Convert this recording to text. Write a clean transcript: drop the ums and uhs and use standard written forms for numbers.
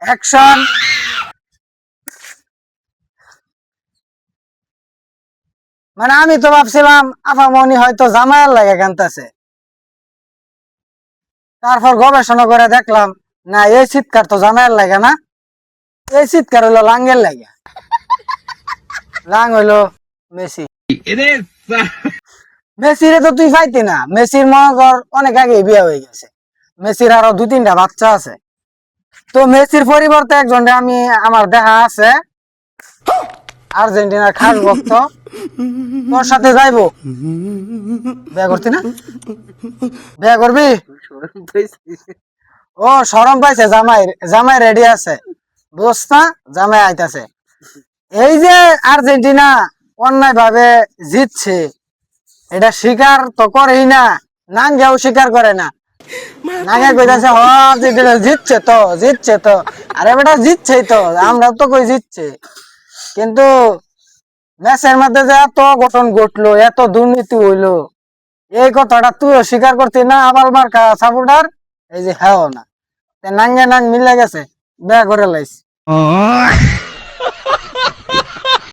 Action. মানে আমি তো ভাবছিলাম আপামনি হয়তো জামাইয়ের লাগে কান্তাছে, তারপর গবেষণা করে দেখলাম না, এই চিৎকার তো জামাইয়ের লাগে না, এই চিৎকার হইলো লাঙ্গের লাগে। লাং হইলো মেসি। মেসিরে তো তুই পাইতি না, মেসির মনে কর অনেক আগে বিয়ে হয়ে গেছে, মেসির আরো 2-3টা বাচ্চা আছে। তো মেসির পরিবর্তে একজন আমি আমার দেখা আছে আর্জেন্টিনার খাস ভক্ত, তোর সাথে যাইবো। বিয়ে করতি না? বিয়ে করবি? ও শরম পাইছে, জামাই জামাই রেডি আছে, বুঝছ না, জামাই আইতাছে। এই যে আর্জেন্টিনা অন্যায় ভাবে জিতছে, এটা স্বীকার তো করেই না, নাঙ্গেও স্বীকার করে না। নাঙ্গে কইতাছে হ আর্জেন্টিনা জিতছে তো, জিতছে তো। আরে বেটা জিতছেই তো, আমরা তো কই জিতছে, কিন্তু ম্যাচের মধ্যে যে এত ঘটন ঘটলো, এত দুর্নীতি হইলো, এই কথাটা তুইও স্বীকার করতি না, আবাল মার্কা সাপোর্টার। এই যে হ্যাঁ না, নাঙ্গে নাং মিলে গেছে, বেয়া করে লাইছে।